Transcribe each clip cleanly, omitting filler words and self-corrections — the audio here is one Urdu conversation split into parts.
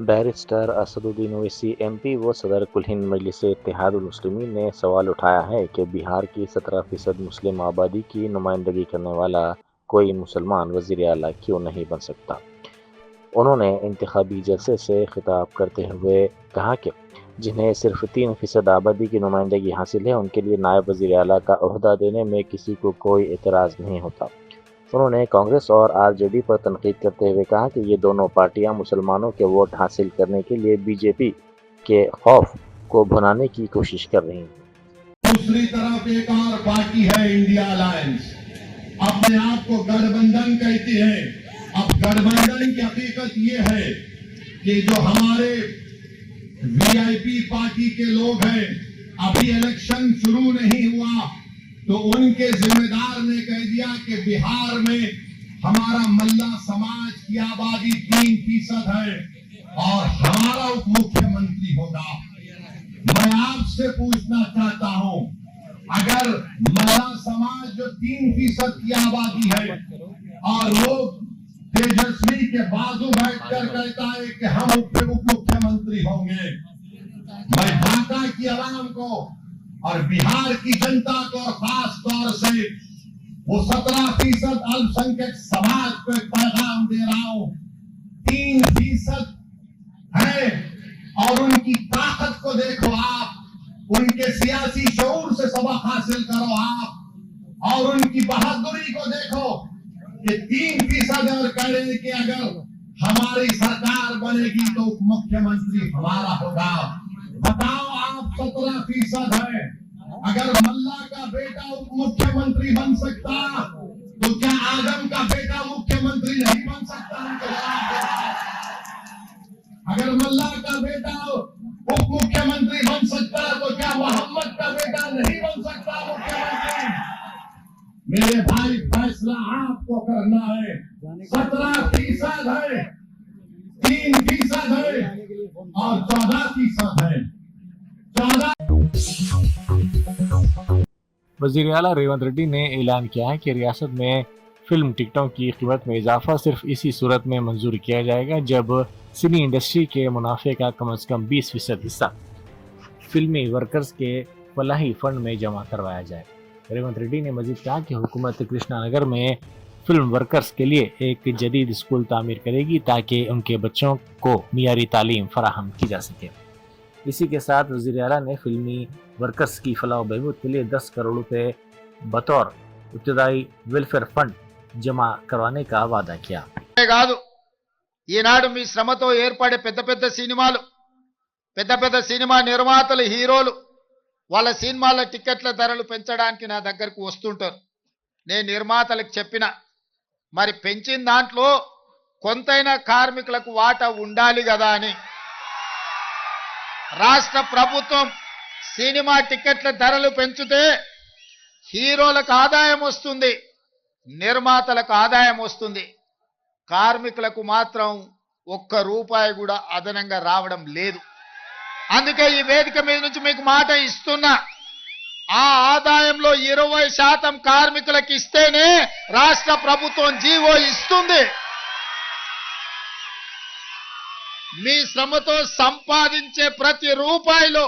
Barrister Asaduddin Owaisi M P و صدر کل ہند مجلس اتحاد المسلمین نے سوال اٹھایا ہے کہ بہار کی 17% مسلم آبادی کی نمائندگی کرنے والا کوئی مسلمان وزیر اعلیٰ کیوں نہیں بن سکتا۔ انہوں نے انتخابی جلسے سے خطاب کرتے ہوئے کہا کہ جنہیں صرف 3% آبادی کی نمائندگی حاصل ہے ان کے لیے نائب وزیر اعلیٰ کا عہدہ دینے میں کسی کو کوئی اعتراض نہیں ہوتا۔ انہوں نے کانگریس اور آر جے ڈی پر تنقید کرتے ہوئے کہا کہ یہ دونوں پارٹیاں مسلمانوں کے ووٹ حاصل کرنے کے لیے بی جے پی کے خوف کو بھنانے کی کوشش کر رہی ہیں۔ دوسری طرف ایک اور پارٹی ہے انڈیا الائنس، اپنے آپ کو گٹھ بندھن کہتی ہے۔ اب گٹھ بندھن کی حقیقت یہ ہے کہ جو ہمارے وی آئی پی پارٹی کے لوگ ہیں، ابھی الیکشن شروع نہیں ہوا تو ان کے ذمہ دار نے کہہ دیا کہ بہار میں ہمارا ملا سماج کی آبادی 3% ہے اور ہمارا اپ مکھیہ منتری ہوگا۔ میں آپ سے پوچھنا چاہتا ہوں، اگر ملا سماج جو 3% کی آبادی ہے اور وہ تیجسوی کے بازو بیٹھ کر کہتا ہے کہ ہم اپ مکھیہ منتری ہوں گے، میں ڈھاکہ کی عوام کو اور بہار کی جنتا کو اور خاص طور سے وہ 17% الپسنکھیک سماج کو ایک پیغام دے رہا ہوں، 3% ہے اور ان کی طاقت کو دیکھو آپ، ان کے سیاسی شعور سے سبق حاصل کرو آپ، اور ان کی بہادری کو دیکھو کہ 3% اور کہہ رہے ہیں کہ اگر ہماری سرکار بنے گی تو مکھیہ منتری ہمارا ہوگا۔ بتاؤ آپ 17% ہے، اگر ملا کا بیٹا اپ مکھیہ منتری بن سکتا تو کیا آدم کا بیٹا مکھیہ منتری نہیں بن سکتا؟ اگر ملا کا بیٹا اپ مکھیہ منتری بن سکتا تو کیا محمد کا بیٹا نہیں بن سکتا مکھیہ منتری؟ میرے بھائی فیصلہ آپ کو کرنا ہے۔ 17% ہے، 3% ہے اور 14% ہے۔ وزیر اعلیٰ ریونت ریڈی نے اعلان کیا ہے کہ ریاست میں فلم ٹکٹوں کی قیمت میں اضافہ صرف اسی صورت میں منظور کیا جائے گا جب سنی انڈسٹری کے منافع کا کم از کم 20% حصہ فلمی ورکرز کے فلاحی فنڈ میں جمع کروایا جائے۔ ریونت ریڈی نے مزید کہا کہ حکومت کرشنا نگر میں فلم ورکرز کے لیے ایک جدید اسکول تعمیر کرے گی تاکہ ان کے بچوں کو معیاری تعلیم فراہم کی جا سکے۔ اسی کے ساتھ وزیر اعلیٰ نے فلمی ورکرز کی فلاح و بہبود کے لیے 10 کروڑ روپے بطور ابتدائی ویلفیئر فنڈ جمع کروانے کا وعدہ کیا۔ ఈనాడు మీ శ్రమతో ఏర్పడే పెద్ద పెద్ద సినిమా నిర్మాతలు, హీరోలు వాళ్ళ సినిమాల టికెట్ల ధరలు పెంచడానికి నా దగ్గరకు వస్తుంటారు। నేను నిర్మాతలకు చెప్పిన, మరి పెంచిన దాంట్లో కొంతైనా కార్మికులకు వాటా ఉండాలి కదా అని। రాష్ట్ర ప్రభుత్వం సినిమా టికెట్ల ధరలు పెంచితే హీరోలకు ఆదాయం వస్తుంది, నిర్మాతలకు ఆదాయం వస్తుంది, కార్మికులకు మాత్రం ఒక్క రూపాయి కూడా అదనంగా రావడం లేదు। అందుకే ఈ వేదిక మీద నుంచి మీకు మాట ఇస్తున్నా, ఆ ఆదాయంలో 20% కార్మికులకు ఇస్తేనే రాష్ట్ర ప్రభుత్వం జీవో ఇస్తుంది। మీ శ్రమతో సంపాదించే ప్రతి రూపాయిలో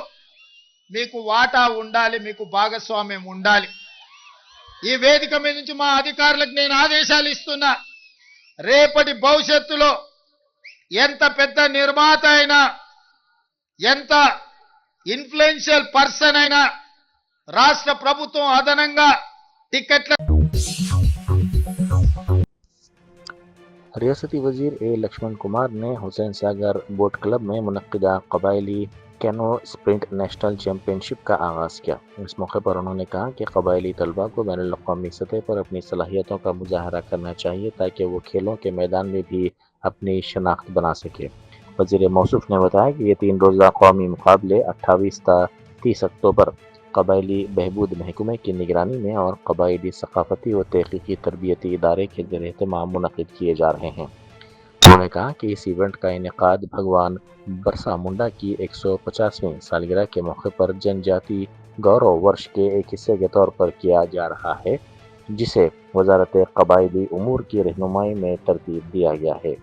మీకు వాటా ఉండాలి, మీకు భాగస్వామ్యం ఉండాలి। ఈ వేదిక మీద నుంచి మా అధికారులకు నేను ఆదేశాలు ఇస్తున్నా, రేపటి భవిష్యత్తులో ఎంత పెద్ద నిర్మాత అయినా, ఎంత ఇన్ఫ్లుయెన్షియల్ పర్సన్ అయినా రాష్ట్ర ప్రభుత్వం అదనంగా టికెట్ల ریاستی وزیر اے لکشمن کمار نے حسین ساگر بوٹ کلب میں منعقدہ قبائلی کینو اسپرنٹ نیشنل چیمپئن شپ کا آغاز کیا۔ اس موقع پر انہوں نے کہا کہ قبائلی طلباء کو بین الاقوامی سطح پر اپنی صلاحیتوں کا مظاہرہ کرنا چاہیے تاکہ وہ کھیلوں کے میدان میں بھی اپنی شناخت بنا سکے۔ وزیر موصوف نے بتایا کہ یہ 3 روزہ قومی مقابلے 28 تا 30 اکتوبر قبائلی بہبود محکمے کی نگرانی میں اور قبائلی ثقافتی و تحقیقی تربیتی ادارے کے زیر اہتمام منعقد کیے جا رہے ہیں۔ انہوں نے کہا کہ اس ایونٹ کا انعقاد بھگوان برسا منڈا کی 150ویں سالگرہ کے موقع پر جن جاتی گورو ورش کے ایک حصے کے طور پر کیا جا رہا ہے، جسے وزارت قبائلی امور کی رہنمائی میں ترتیب دیا گیا ہے۔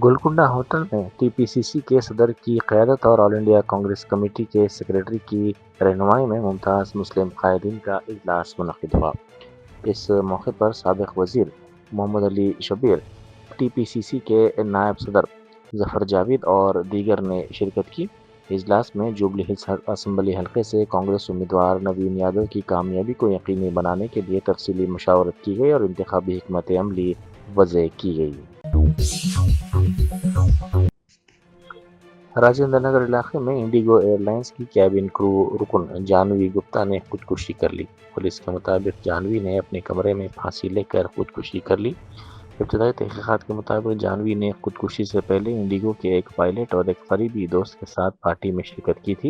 گولکنڈہ ہوٹل میں ٹی پی سی سی کے صدر کی قیادت اور آل انڈیا کانگریس کمیٹی کے سیکریٹری کی رہنمائی میں ممتاز مسلم قائدین کا اجلاس منعقد ہوا۔ اس موقع پر سابق وزیر محمد علی شبیر، ٹی پی سی سی کے نائب صدر ظفر جاوید اور دیگر نے شرکت کی۔ اجلاس میں جوبلی ہلز اسمبلی حلقے سے کانگریس امیدوار نوین یادو کی کامیابی کو یقینی بنانے کے لیے تفصیلی مشاورت کی گئی اور انتخابی حکمت عملی وضع کی گئی۔ راجندر نگر علاقے میں انڈیگو ایئر لائنز کی کیبن کرو رکن جانوی گپتا نے خودکشی کر لی۔ پولیس کے مطابق جانوی نے اپنے کمرے میں پھانسی لے کر خودکشی کر لی۔ ابتدائی تحقیقات کے مطابق جانوی نے خودکشی سے پہلے انڈیگو کے ایک پائلٹ اور ایک قریبی دوست کے ساتھ پارٹی میں شرکت کی تھی۔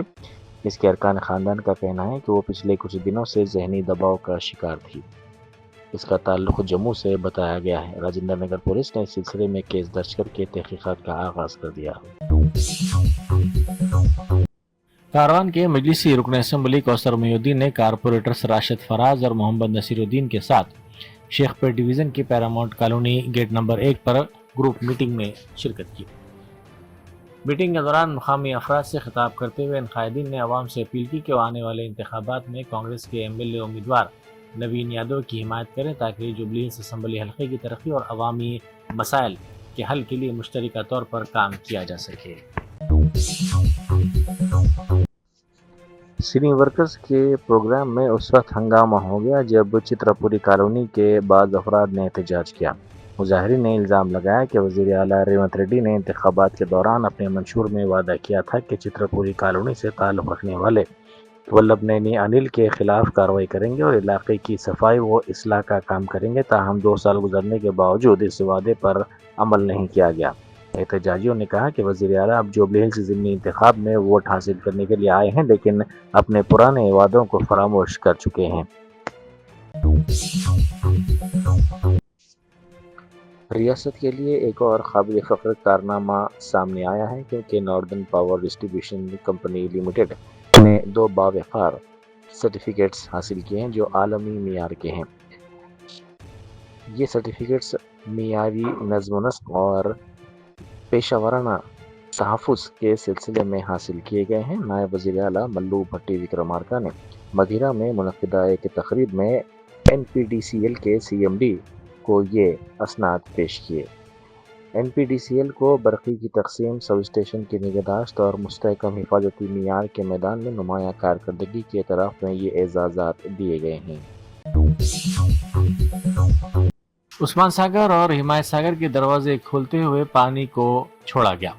اس کے ارکان خاندان کا کہنا ہے کہ وہ پچھلے کچھ دنوں سے ذہنی دباؤ کا شکار تھی۔ اس کا تعلق جموں سے بتایا گیا ہے۔ راجندر نگر پولیس نے اس سلسلے میں کیس درج کر کے تحقیقات کا آغاز کر دیا۔ کاروان کے مجلسی رکن اسمبلی کوثر محی الدین نے کارپوریٹرز راشد فراز اور محمد نصیر الدین کے ساتھ شیخ پیٹ ڈویژن کی پیرامونٹ کالونی گیٹ نمبر 1 پر گروپ میٹنگ میں شرکت کی۔ میٹنگ کے دوران مقامی افراد سے خطاب کرتے ہوئے ان قائدین نے عوام سے اپیل کی کہ وہ آنے والے انتخابات میں کانگریس کے ایم ایل اے امیدوار نوین یادو کی حمایت کریں تاکہ جوبلی ہلز اسمبلی حلقے کی ترقی اور عوامی مسائل کے حل کے لیے مشترکہ طور پر کام کیا جا سکے۔ سنی ورکرز کے پروگرام میں اس وقت ہنگامہ ہو گیا جب چتراپوری کالونی کے بعض افراد نے احتجاج کیا۔ مظاہرین نے الزام لگایا کہ وزیر اعلیٰ ریونت ریڈی نے انتخابات کے دوران اپنے منشور میں وعدہ کیا تھا کہ چتراپوری کالونی سے تعلق رکھنے والے ولبھ نینی انل کے خلاف کارروائی کریں گے اور علاقے کی صفائی و اصلاح کا کام کریں گے، تاہم 2 سال گزرنے کے باوجود اس وعدے پر عمل نہیں کیا گیا۔ احتجاجیوں نے کہا کہ وزیر اعلیٰ اب جوبلی ہلز ضمنی انتخاب میں ووٹ حاصل کرنے کے لیے آئے ہیں لیکن اپنے پرانے وعدوں کو فراموش کر چکے ہیں۔ ریاست کے لیے ایک اور قابل فخر کارنامہ سامنے آیا ہے کیونکہ northern power distribution company limited نے 2 باوقار سرٹیفکیٹس حاصل کیے ہیں جو عالمی معیار کے ہیں۔ یہ سرٹیفکیٹس معیاری نظم و نسق اور پیشہ ورانہ تحفظ کے سلسلے میں حاصل کیے گئے ہیں۔ نائب وزیر اعلیٰ ملو بھٹی وکرمارکا نے مدھیرا میں منعقدہ ایک تقریب میں N P D C L کے سی ایم ڈی کو یہ اسناد پیش کیے۔ N P D C L کو برقی کی تقسیم، سب اسٹیشن کی نگہداشت اور مستحکم حفاظتی معیار کے میدان میں نمایاں کارکردگی کے اعتراف میں یہ اعزازات دیے گئے ہیں۔ عثمان ساگر اور حمایت ساگر کے دروازے کھولتے ہوئے پانی کو چھوڑا گیا۔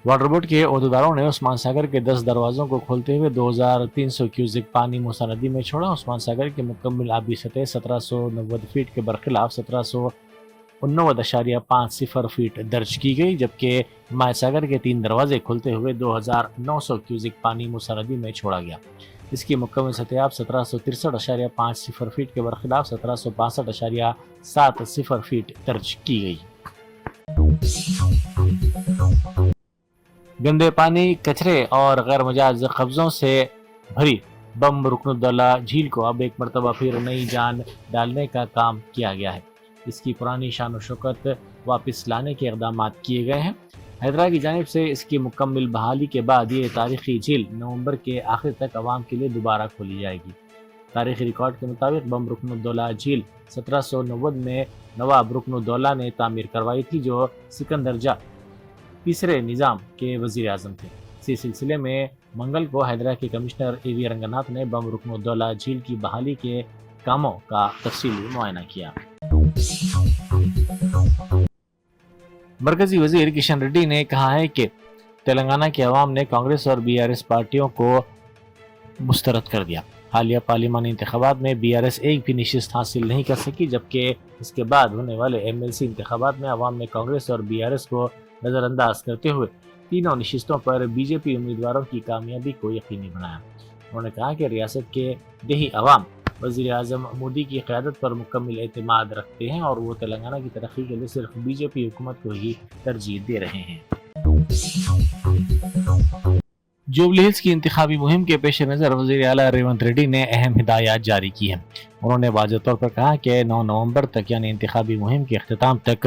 واٹر بورڈ کے عہدیداروں نے عثمان ساگر کے 10 دروازوں کو کھولتے ہوئے 2300 کیوسک پانی موسیٰ ندی میں چھوڑا۔ عثمان ساگر کی مکمل آبی سطح 1790 فیٹ کے برخلاف 1789.50 فیٹ درج کی گئی، جبکہ حمایت ساگر کے 3 دروازے کھولتے ہوئے 2900 کیوسک پانی موسیٰ ندی میں چھوڑا گیا۔ اس کی مکمل سطح آب 1763.50 فیٹ کے برخلاف 1762.70 فیٹ درج کی گئی۔ گندے پانی، کچرے اور غیر مجاز قبضوں سے بھری بم رکن الدولہ جھیل کو اب ایک مرتبہ پھر نئی جان ڈالنے کا کام کیا گیا ہے۔ اس کی پرانی شان و شوکت واپس لانے کے اقدامات کیے گئے ہیں۔ حیدرا کی جانب سے اس کی مکمل بحالی کے بعد یہ تاریخی جھیل نومبر کے آخر تک عوام کے لیے دوبارہ کھولی جائے گی۔ تاریخی ریکارڈ کے مطابق بم رکن الدولہ جھیل 1790 میں نواب رکن الدولہ نے تعمیر کروائی تھی، جو سکندر جاہ تیسرے نظام کے وزیر اعظم تھے۔ اسی سلسلے میں منگل کو حیدرا کے کمشنر اے وی رنگناتھ نے بم رکن الدولہ جھیل کی بحالی کے کاموں کا تفصیلی معائنہ کیا۔ مرکزی وزیر کشن ریڈی نے کہا ہے کہ تلنگانہ کے عوام نے کانگریس اور بی آر ایس پارٹیوں کو مسترد کر دیا۔ حالیہ پارلیمانی انتخابات میں بی آر ایس ایک بھی نشست حاصل نہیں کر سکی، جبکہ اس کے بعد ہونے والے ایم ایل سی انتخابات میں عوام نے کانگریس اور بی آر ایس کو نظر انداز کرتے ہوئے تینوں نشستوں پر بی جے پی امیدواروں کی کامیابی کو یقینی بنایا۔ انہوں نے کہا کہ ریاست کے دیہی عوام وزیر اعظم مودی کی قیادت پر مکمل اعتماد رکھتے ہیں اور وہ تلنگانہ کی ترقی کے لیے صرف بی جے پی حکومت کو ہی ترجیح دے رہے ہیں۔ جوبلی ہلز کی انتخابی مہم کے پیش نظر وزیر اعلیٰ ریونت ریڈی نے اہم ہدایات جاری کی ہیں۔ انہوں نے واضح طور پر کہا کہ 9 نومبر تک یعنی انتخابی مہم کے اختتام تک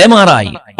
MRI,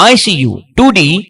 ICU, 2D